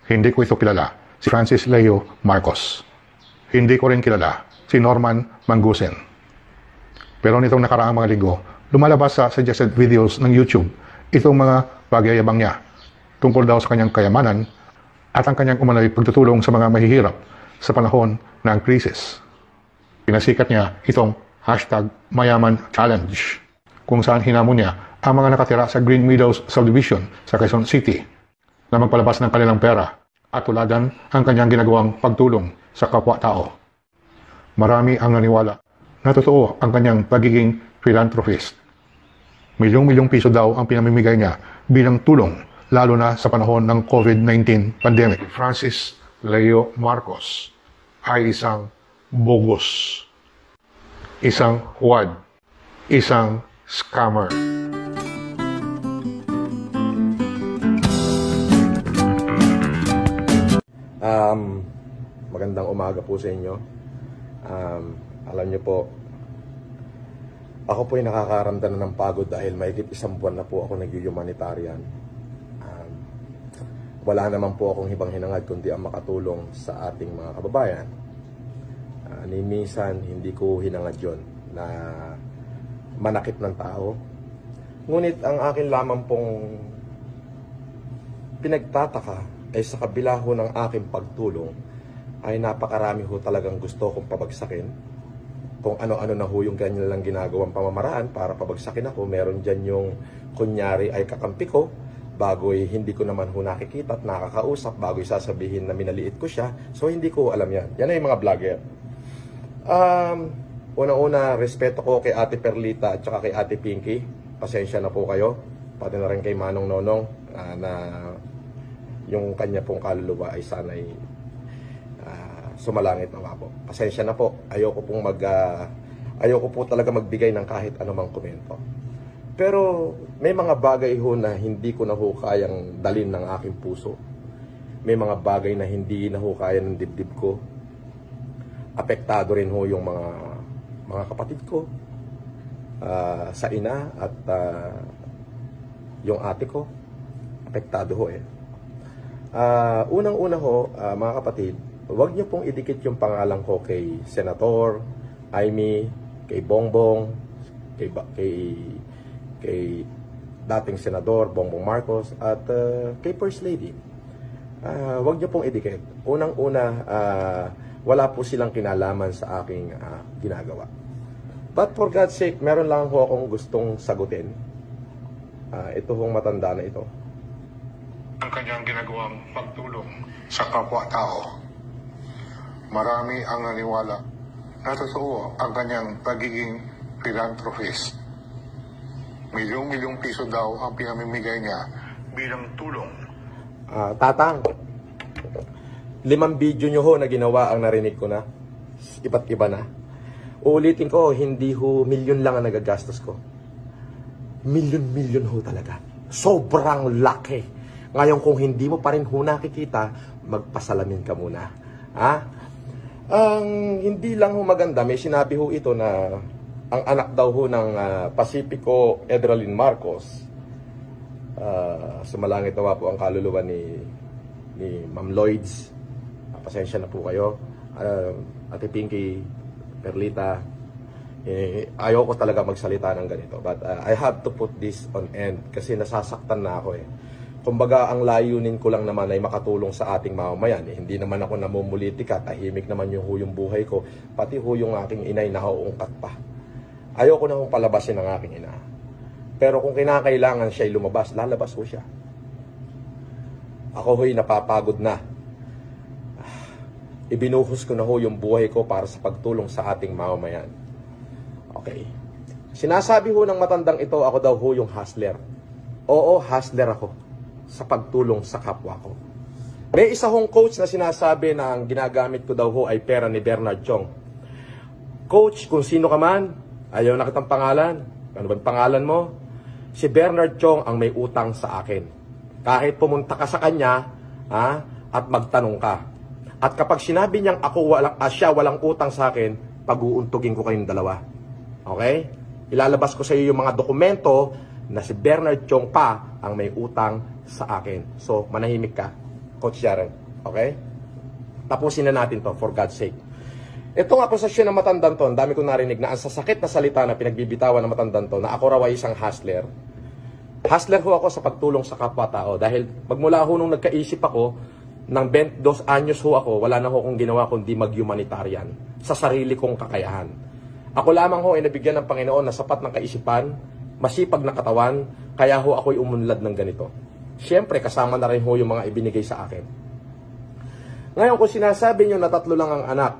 Hindi ko ito kilala, si Francis Leo Marcos. Hindi ko rin kilala si Norman Mangusen. Pero nitong nakaraang mga linggo, lumalabas sa suggested videos ng YouTube itong mga pagyayabang niya tungkol daw sa kanyang kayamanan at ang kanyang umano'y pagtutulong sa mga mahihirap sa panahon ng krisis. Pinasikat niya itong #MayamanChallenge kung saan hinamon niya ang mga nakatira sa Green Meadows Subdivision sa Quezon City na magpalabas ng kanilang pera at tuladan ang kanyang ginagawang pagtulong sa kapwa-tao. Marami ang naniwala na totoo ang kanyang pagiging philanthropist. Milyong-milyong piso daw ang pinamimigay niya bilang tulong lalo na sa panahon ng COVID-19 pandemic. Francis Leo Marcos ay isang bogus, isang huwad, isang scammer. Magandang umaga po sa inyo. Alam niyo po, ako po ay nakakaramdam ng pagod dahil mahigit 1 buwan na po ako nag-humanitarian. Wala naman po akong ibang hinangad kundi ang makatulong sa ating mga kababayan. Ni minsan, hindi ko hinangad yon na manakit ng tao. Ngunit ang akin lamang pong pinagtataka ay sa kabila ho ng aking pagtulong ay napakarami ho talagang gusto kong pabagsakin. Kung ano-ano na ho yung ganyan lang ginagawang pamamaraan para pabagsakin ako. Meron dyan yung kunyari ay kakampi ko, bago'y hindi ko naman ho nakikita at nakakausap, bago'y sasabihin na minaliit ko siya. So hindi ko alam yan. Yan ay mga vlogger. Una-una, respeto ko kay Ate Perlita at saka kay Ate Pinky. Pasensya na po kayo. Pati na rin kay Manong Nonong na yung kanya pong kaluluwa ay sana'y sumalangit nawa po. Pasensya na po. Ayoko po talaga magbigay ng kahit anumang komento. Pero may mga bagay ho na hindi ko na ho kayang dalin ng aking puso. May mga bagay na hindi na ho kaya ng dibdib ko. Apektado rin ho yung mga kapatid ko, sa ina at yung ate ko. Apektado ho eh. Unang-una ho, mga kapatid, huwag niyo pong idikit yung pangalan ko kay Senator Amy, kay Bongbong, kay dating Senador Bongbong Marcos at kay First Lady. Huwag niyo pong idikit. Unang-una, wala po silang kinalaman sa aking ginagawa. But for God's sake, meron lang ho akong gustong sagutin. Ito hong matanda na ito. Ang kanyang ginagawang pagtulong sa kapwa-tao. Marami ang naniwala na totoo ang kanyang pagiging philanthropist. Milyong-milyong piso daw ang pinamimigay niya bilang tulong. Tatang, 5 video nyo ho na ginawa ang narinig ko na. Iba't iba na. Uulitin ko, hindi ho milyon lang ang nagagastos ko. Milyon ho talaga. Sobrang laki. Ngayon kung hindi mo pa rin ho nakikita, magpasalamin ka muna. Ang hindi lang ho maganda, may sinabi ho ito na ang anak daw ho ng Pacifico Edralyn Marcos, sumalangit nawa po ang kaluluwa ni Ma'am Lloyds. Pasensya na po kayo. Ate Pinky, Perlita, ayaw ko talaga magsalita ng ganito. But I have to put this on end kasi nasasaktan na ako eh. Kumbaga, ang layunin ko lang naman ay makatulong sa ating mamamayan. Hindi naman ako namumulitika, tahimik naman yung buhay ko. Pati yung aking inay nakauungkat pa. Ayoko na hong palabasin ang aking ina. Pero kung kinakailangan siya'y lumabas, lalabas ko siya. Ako napapagod na. Ibinuhos ko na yung buhay ko para sa pagtulong sa ating mamamayan. Okay. Sinasabi ng matandang ito, ako daw yung hustler. Oo, hustler ako sa pagtulong sa kapwa ko. May isa coach na sinasabi na ang ginagamit ko daw ay pera ni Bernard Chong. Coach, kung sino ka man, ayaw na kitang pangalan. Ano ba pangalan mo? Si Bernard Chong ang may utang sa akin. Kahit pumunta ka sa kanya, at magtanong ka. At kapag sinabi niyang siya walang utang sa akin, pag-uuntugin ko kayong dalawa. Okay? Ilalabas ko sa iyo yung mga dokumento na si Bernard Chong pa ang may utang sa akin. So, manahimik ka. Coach Jared. Okay? Tapusin na natin to, for God's sake. Itong akusasyon ng matandang to, ang dami kong narinig na ang sasakit na salita na pinagbibitawan ng matandang to, na ako raw ay isang hustler. Hustler ho ako sa pagtulong sa kapwa-tao. Dahil magmula ho nung nagkaisip ako, ng 22 anyos ho ako, wala na ho kong ginawa kundi mag-humanitarian sa sarili kong kakayahan. Ako lamang ho ay nabigyan ng Panginoon na sapat ng kaisipan, masipag na katawan, kaya ho ako'y umunlad ng ganito. Siyempre, kasama na rin ho yung mga ibinigay sa akin. Ngayon, kung sinasabi nyo na 3 lang ang anak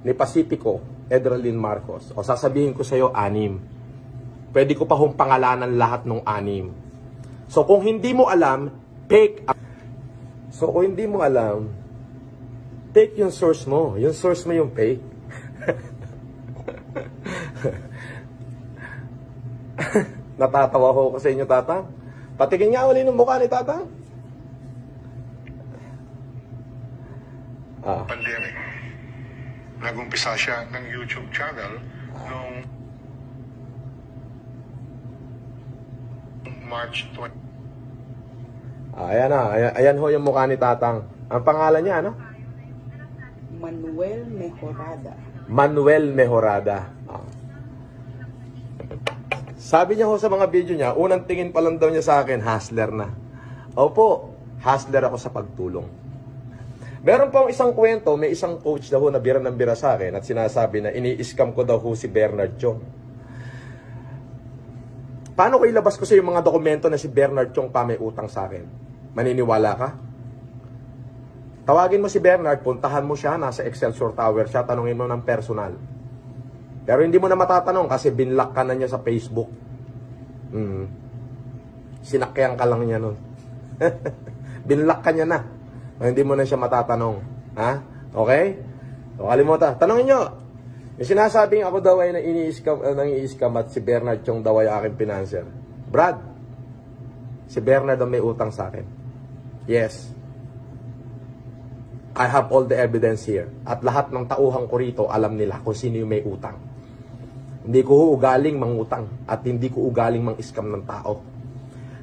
ni Pacifico Edralyn Marcos, o sasabihin ko sa iyo 6, pwede ko pa hong pangalanan lahat ng 6. So, kung hindi mo alam, take yung source mo. Yung source mo yung fake. Natatawa ko sa inyo, Tata. Patingin nga uli ng mukha ni Tata. Pandemic. Nag-umpisa siya ng YouTube channel noong March 20. Ayan ho yung mukha ni Tatang. Ang pangalan niya, ano? Manuel Mejorada. Manuel Mejorada. Sabi niya ho sa mga video niya, unang tingin pa lang daw niya sa akin, hustler na. Opo, hustler ako sa pagtulong. Meron pa isang kwento, may isang coach daw na bira ng bira sa akin at sinasabi na ini-scam ko daw ho si Bernard Chong. Paano ko ilabas ko sa yung mga dokumento na si Bernard Chong pa may utang sa akin? Maniniwala ka? Tawagin mo si Bernard, puntahan mo siya, nasa Excelsior Tower siya, tanungin mo ng personal. Pero hindi mo na matatanong kasi binlock ka na niya sa Facebook. Sinakyan ka lang niya nun. Binlock ka niya na. Hindi mo na siya matatanong. Ha? Okay? So, kalimutan. Tanongin nyo. Yung sinasabing ako daw ay nang-i-scam at si Bernard Chong daw ay aking financer. Brad, si Bernard ang may utang sa akin. Yes. I have all the evidence here. At lahat ng tauhan ko rito, alam nila kung sino yung may utang. Hindi ko ugaling mangutang at hindi ko ugaling mang-scam ng tao.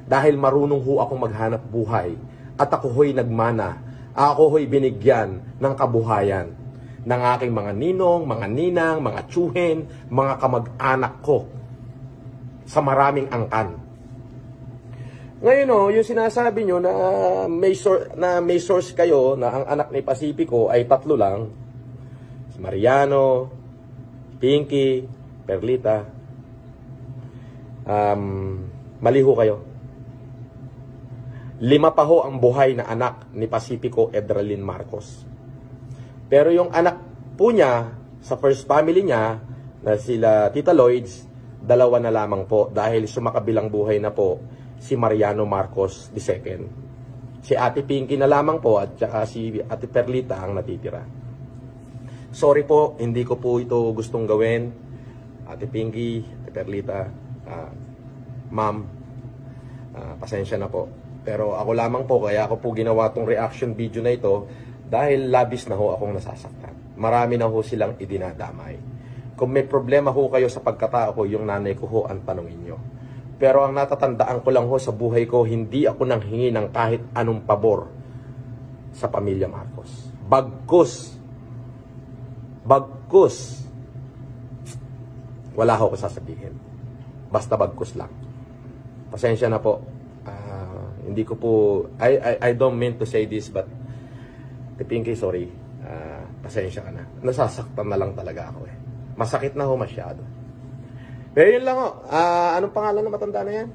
Dahil marunong ho akong maghanap buhay at ako ho'y nagmana. Ako ho'y binigyan ng kabuhayan ng aking mga ninong, mga ninang, mga tsuhin, mga kamag-anak ko sa maraming angkan. Ngayon yung sinasabi nyo na may source kayo na ang anak ni Pacifico ay 3 lang. Si Mariano, Pinky, Perlita. Mali ho kayo. 5 pa ho ang buhay na anak ni Pacifico Edralyn Marcos. Pero yung anak po niya, sa first family niya, na sila Tita Lloyds, 2 na lamang po dahil sumakabilang buhay na po si Mariano Marcos II. Si Ate Pinky na lamang po at saka si Ate Perlita ang natitira. Sorry po, hindi ko po ito gustong gawin. Ate Pinky, Ate Perlita, Ma'am, pasensya na po. Pero ako lamang po, kaya ako po ginawa tong reaction video na ito dahil labis na ho akong nasasaktan. Marami na ho silang idinadamay. Kung may problema ho kayo sa pagkatao ko, yung nanay ko ho ang tanongin nyo. Pero ang natatandaan ko lang ho sa buhay ko, hindi ako nanghingi ng kahit anong pabor sa pamilya Marcos. Bagkus, wala ho ko sasabihin. Basta bagkus lang. Pasensya na po. Hindi ko po, I don't mean to say this, but Pinky, sorry. Pasensya ka na. Nasasaktan na lang talaga ako eh. Masakit na ho masyado. Pero yun lang ho. Anong pangalan na matanda na yan?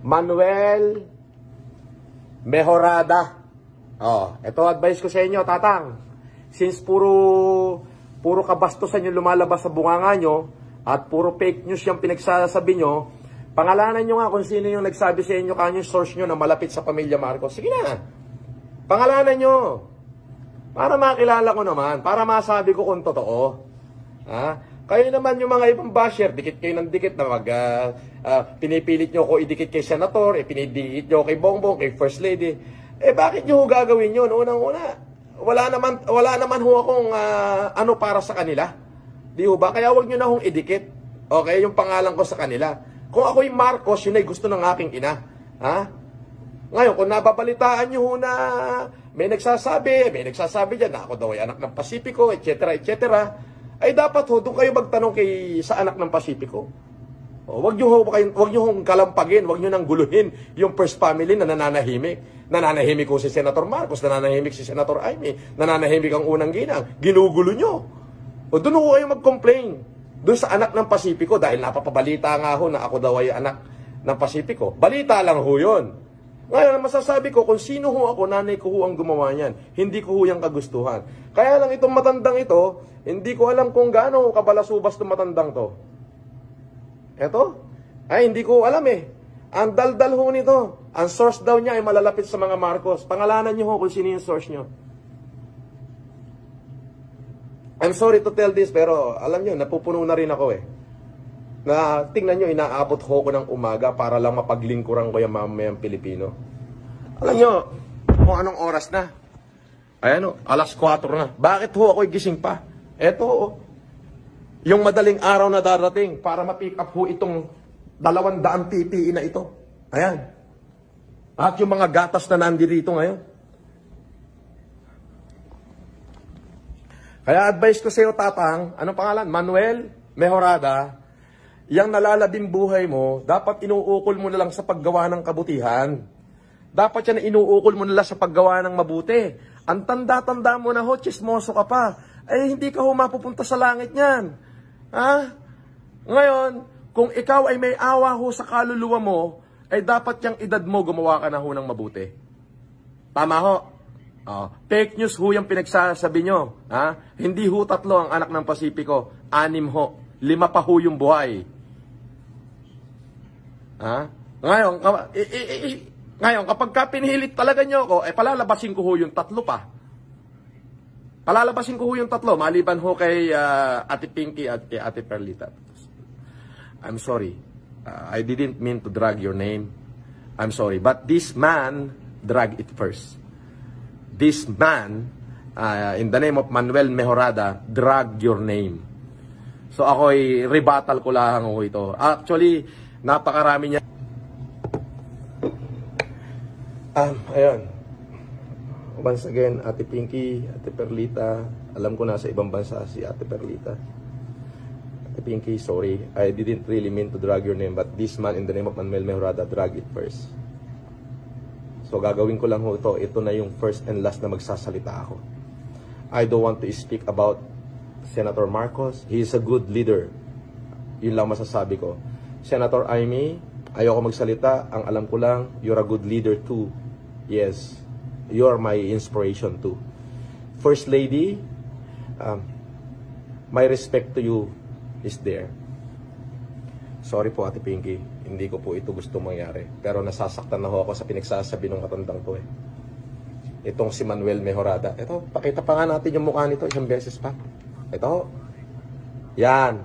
Manuel Mejorada. Ito advice ko sa inyo, Tatang. Since puro kabastusan yung lumalabas sa bunganga nyo at puro fake news yung pinagsasabi nyo, pangalanan nyo nga kung sino yung nagsabi sa inyo kanyang source nyo na malapit sa pamilya Marcos. Sige na. Pangalanan nyo. Para makilala ko naman. Para masabi ko kung totoo. Kayo naman yung mga ibang basher, dikit kayo ng dikit na pinipilit nyo ko idikit kay Senator, pinidikit nyo kay Bongbong, kay First Lady. Bakit nyo gagawin yun? Unang-una, wala naman ho akong para sa kanila. Di ho ba? Kaya wag nyo na hong idikit. Okay, yung pangalan ko sa kanila. Kung ako'y Marcos, yun ay gusto ng aking ina. Ngayon, kung nababalitaan nyo ho na may nagsasabi dyan na ako daw ay anak ng Pasipiko, etc., etc., ay dapat ho, doon kayo magtanong sa anak ng Pasipiko. O, wag nyo hong kalampagin, wag nyo nang guluhin yung first family na nananahimik. Nananahimik ko si Senator Marcos, nananahimik si Senator Amy, nananahimik ang unang ginang. Ginugulo nyo. O doon ho kayo mag-complain. Doon sa anak ng Pasipiko, dahil napapabalita nga ho na ako daw ay anak ng Pasipiko. Balita lang ho yun. Ngayon, masasabi ko, kung sino ho ako, nanay ko ho ang gumawa niyan. Hindi ko ho yung kagustuhan. Kaya lang itong matandang ito, hindi ko alam kung gaano kabalasubas itong matandang to. Eto? Ay, hindi ko alam eh. Ang daldal ho nito. Ang source daw niya ay malalapit sa mga Marcos. Pangalanan niyo ho kung sino yung source niyo. I'm sorry to tell this, pero alam niyo, napupuno na rin ako eh. Na tingnan nyo, inaabot ho ko ng umaga para lang mapaglingkuran ko yung mamayang Pilipino. Alam nyo, kung anong oras na. Ayan o, alas 4 na. Bakit ho ako'y gising pa? Eto o, yung madaling araw na darating para ma-pick up ho itong 200 PPE na ito. Ayan. At yung mga gatas na nandito ngayon. Kaya advice ko sa iyo, Tatang, anong pangalan? Manuel Mejorada. Yang nalalabing buhay mo, dapat inuukol mo na lang sa paggawa ng kabutihan. Dapat yan inuukol mo na lang sa paggawa ng mabuti. Ang tanda-tanda mo na ho, chismoso ka pa, ay hindi ka ho mapupunta sa langit niyan. Ha? Ngayon, kung ikaw ay may awa ho sa kaluluwa mo, ay dapat yung edad mo gumawa ka na ho ng mabuti. Tama ho? Oh, fake news ho yung pinagsasabi nyo. Ha? Hindi ho 3 ang anak ng Pasipiko, 6 ho. 5 pa ho yung buhay. Ha? Ngayon, kapag pinihilit talaga nyo ako, palalabasin ko ho yung 3 pa. Palalabasin ko ho yung 3, maliban ho kay Ate Pinky at kay Ate Perlita. I'm sorry. I didn't mean to drag your name. I'm sorry. But this man dragged it first. This man, in the name of Manuel Mejorada, dragged your name. So ako'y rebuttal ko lang ho ito. Actually, napakarami niya. Ayun. Once again, Ate Pinky, Ate Perlita, alam ko nasa ibang bansa si Ate Perlita. Ate Pinky, sorry. I didn't really mean to drag your name, but this man in the name of Manuel Mejorada drag it first. So gagawin ko lang ho ito. Ito na yung first and last na magsasalita ako. I don't want to speak about Senator Marcos. He is a good leader. Yun lang masasabi ko. Senator Amy, ayoko magsalita. Ang alam ko lang, you're a good leader too. Yes, you're my inspiration too. First Lady, my respect to you is there. Sorry po, Ate Pinky. Hindi ko po ito gusto mangyari. Pero nasasaktan na ho ako sa pinagsasabi ng matandang to eh. Itong si Manuel Mejorada. Ito, pakita pa nga natin yung mukha nito isang beses pa. Ito. Yan.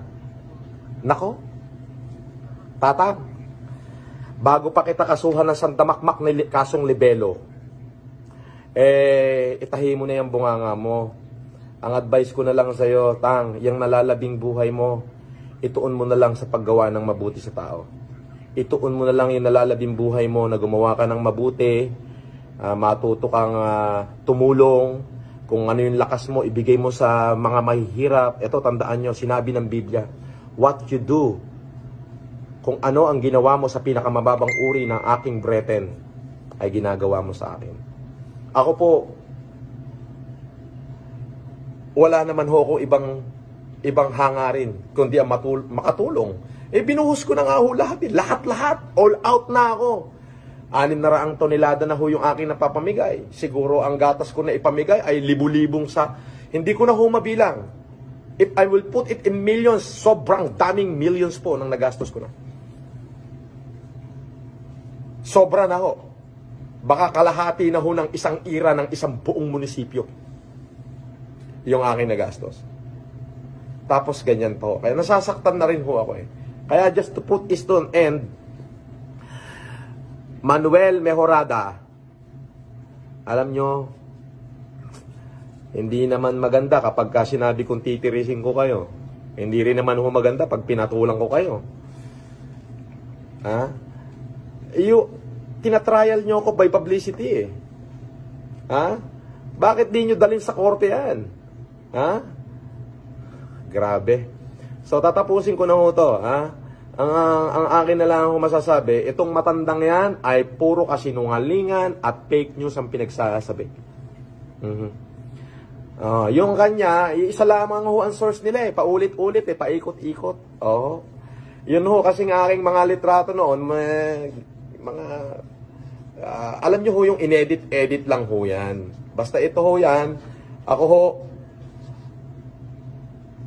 Nako. Tatang. Bago pa kita kasuhan ng sandamakmak na kasong libelo, itahi mo na yung bunganga mo. Ang advice ko na lang sa'yo, Tang, yung nalalabing buhay mo, ituon mo na lang sa paggawa ng mabuti sa tao. Ituon mo na lang yung nalalabing buhay mo na gumawa ka ng mabuti, matuto kang tumulong, kung ano yung lakas mo, ibigay mo sa mga mahihirap. Ito, tandaan nyo, sinabi ng Biblia, what you do, kung ano ang ginawa mo sa pinakamababang uri ng aking brethren, ay ginagawa mo sa akin. Ako po, wala naman ho ako ibang hangarin, kundi ang makatulong. Binuhos ko na nga ho lahat. Lahat-lahat. All out na ako. 600 tonelada na ho yung aking napapamigay. Siguro ang gatas ko na ipamigay ay libu-libong sa... Hindi ko na ho mabilang. If I will put it in millions, sobrang daming millions po nang nagastos ko na. Sobra na ho. Baka kalahati na ho ng isang ira ng isang buong munisipyo. Yung aking nagastos. Tapos ganyan po. Kaya nasasaktan na rin ho ako eh. Kaya just to put this to an end, Manuel Mejorada, alam nyo, hindi naman maganda kapag sinabi kong titirisin ko kayo. Hindi rin naman ho maganda pag pinatulang ko kayo. Ha? tinatrial nyo ako by publicity eh. Ha? Bakit di nyo dalhin sa korte yan? Ha? Grabe. So, tatapusin ko na ho to. Ha? Ang akin na lang ako masasabi, itong matandang yan ay puro kasinungalingan at fake news ang pinagsasabi. Yung kanya, isa lamang ho ang source nila eh. Paulit-ulit eh, paikot-ikot. Oh. Yun ho, kasi ng aking mga litrato noon, alam nyo ho yung inedit-edit lang ho yan. Basta ito ho yan, ako ho,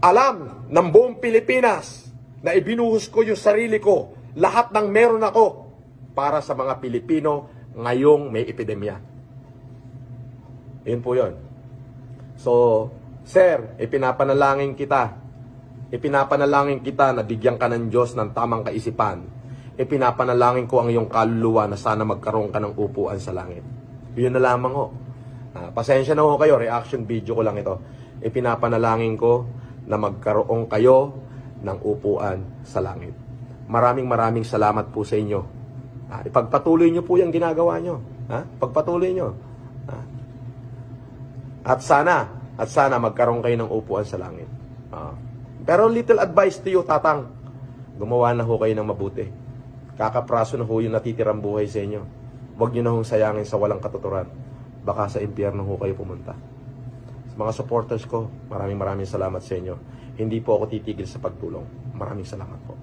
alam ng buong Pilipinas na ibinuhos ko yung sarili ko, lahat ng meron ako para sa mga Pilipino ngayong may epidemya. Yun po yun. So, sir, ipinapanalangin kita na bigyan ka ng Diyos ng tamang kaisipan. Ipinapanalangin ko ang iyong kaluluwa na sana magkaroon ka ng upuan sa langit. Yun na lamang ho. Pasensya na ho kayo, reaction video ko lang ito. Ipinapanalangin ko na magkaroon kayo ng upuan sa langit. Maraming salamat po sa inyo. Ipagpatuloy nyo po yung ginagawa nyo. Pagpatuloy nyo. At sana magkaroon kayo ng upuan sa langit. Pero little advice to you, Tatang. Gumawa na ho kayo ng mabuti. Kakapraso na ho yung natitirang buhay sa inyo. Huwag nyo na hong sayangin sa walang katuturan. Baka sa impyerno ho kayo pumunta. Sa mga supporters ko, maraming salamat sa inyo. Hindi po ako titigil sa pagtulong. Maraming salamat po.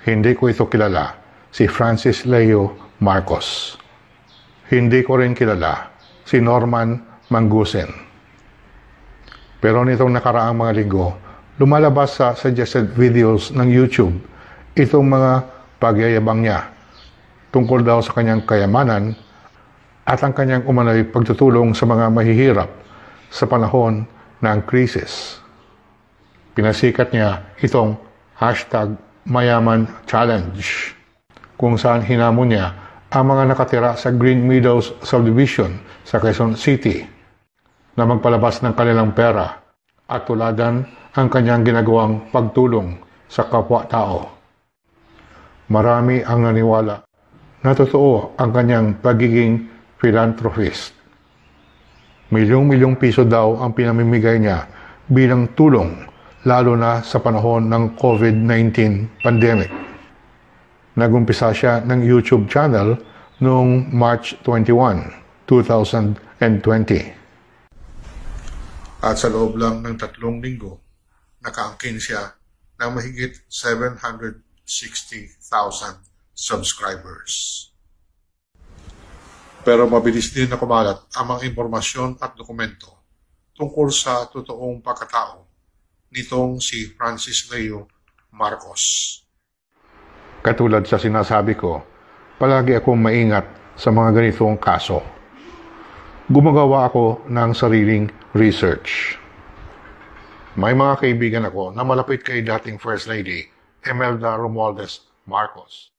Hindi ko ito kilala, si Francis Leo Marcos. Hindi ko rin kilala si Norman Mangusen. Pero nitong nakaraang mga linggo, lumalabas sa suggested videos ng YouTube itong mga pagyayabang niya tungkol daw sa kanyang kayamanan at ang kanyang umano'y pagtutulong sa mga mahihirap sa panahon ng krisis. Pinasikat niya itong #MayamanChallenge kung saan hinamon niya ang mga nakatira sa Green Meadows Subdivision sa Quezon City na magpalabas ng kanilang pera at tuladan ang kanyang ginagawang pagtulong sa kapwa-tao. Marami ang naniwala na totoo ang kanyang pagiging philanthropist. Milyong-milyong piso daw ang pinamimigay niya bilang tulong lalo na sa panahon ng COVID-19 pandemic. Nagumpisa siya ng YouTube channel noong March 21, 2020. At sa loob lang ng 3 linggo, nakaangkin siya ng mahigit 760,000 subscribers. Pero mabilis din na kumalat ang mga impormasyon at dokumento tungkol sa totoong pagkatao nitong si Francis Leo Marcos. Katulad sa sinasabi ko, palagi akong maingat sa mga ganitong kaso. Gumagawa ako ng sariling research. May mga kaibigan ako na malapit kay dating First Lady Imelda Romualdez Marcos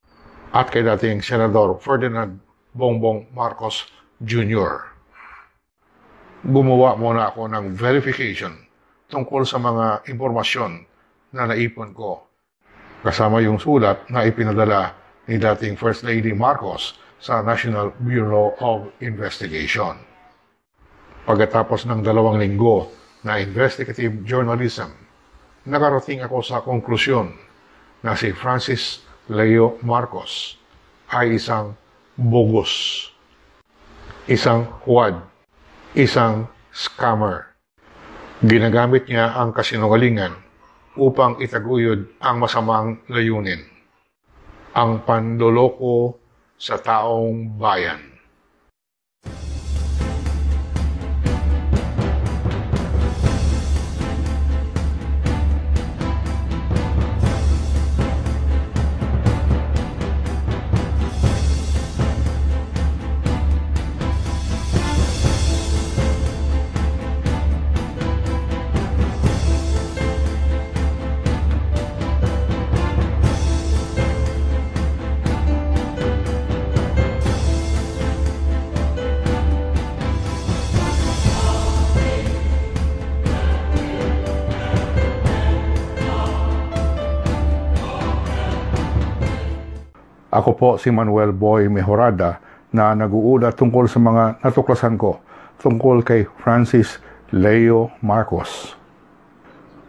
at kay dating Senador Ferdinand Bongbong Marcos Jr. Gumawa muna ako ng verification tungkol sa mga impormasyon na naipon ko, kasama yung sulat na ipinadala ni dating First Lady Marcos sa National Bureau of Investigation. Pagkatapos ng 2 linggo na investigative journalism, nakarating ako sa konklusyon na si Francis Leo Marcos ay isang bogus, isang huwad, isang scammer. Ginagamit niya ang kasinungalingan upang itaguyod ang masamang layunin, ang panloloko sa taong bayan. Ako po si Manuel Boy Mejorada na nag-uulat tungkol sa mga natuklasan ko tungkol kay Francis Leo Marcos.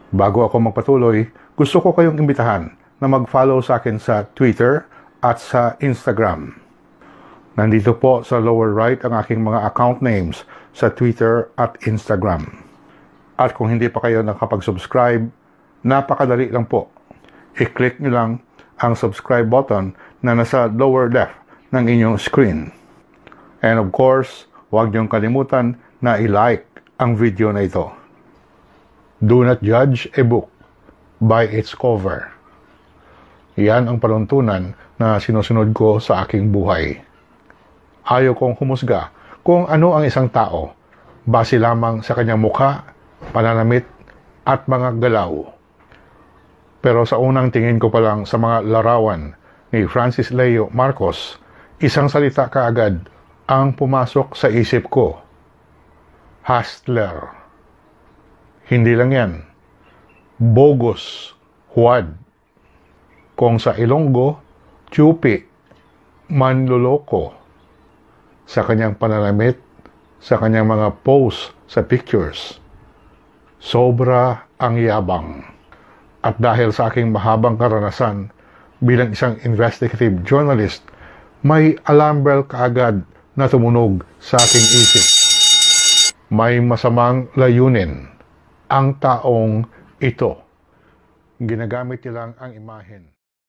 Bago ako magpatuloy, gusto ko kayong imbitahan na mag-follow sa akin sa Twitter at sa Instagram. Nandito po sa lower right ang aking mga account names sa Twitter at Instagram. At kung hindi pa kayo nakapag-subscribe, napakadali lang po. I-click nyo lang ang subscribe button na nasa lower left ng inyong screen. And of course, huwag niyong kalimutan na i-like ang video na ito. Do not judge a book by its cover. Yan ang panuntunan na sinusunod ko sa aking buhay. Ayaw kong humusga kung ano ang isang tao base lamang sa kanyang mukha, pananamit at mga galaw. Pero sa unang tingin ko pa lang sa mga larawan ni Francis Leo Marcos, isang salita kaagad ang pumasok sa isip ko. Hustler. Hindi lang yan. Bogus. Huwad. Kung sa Ilonggo, tiyupi. Manloloko. Sa kanyang pananamit, sa kanyang mga posts sa pictures. Sobra ang yabang. At dahil sa aking mahabang karanasan bilang isang investigative journalist, may alarm bell kaagad na tumunog sa aking isip. May masamang layunin ang taong ito. Ginagamit nilang ang imahen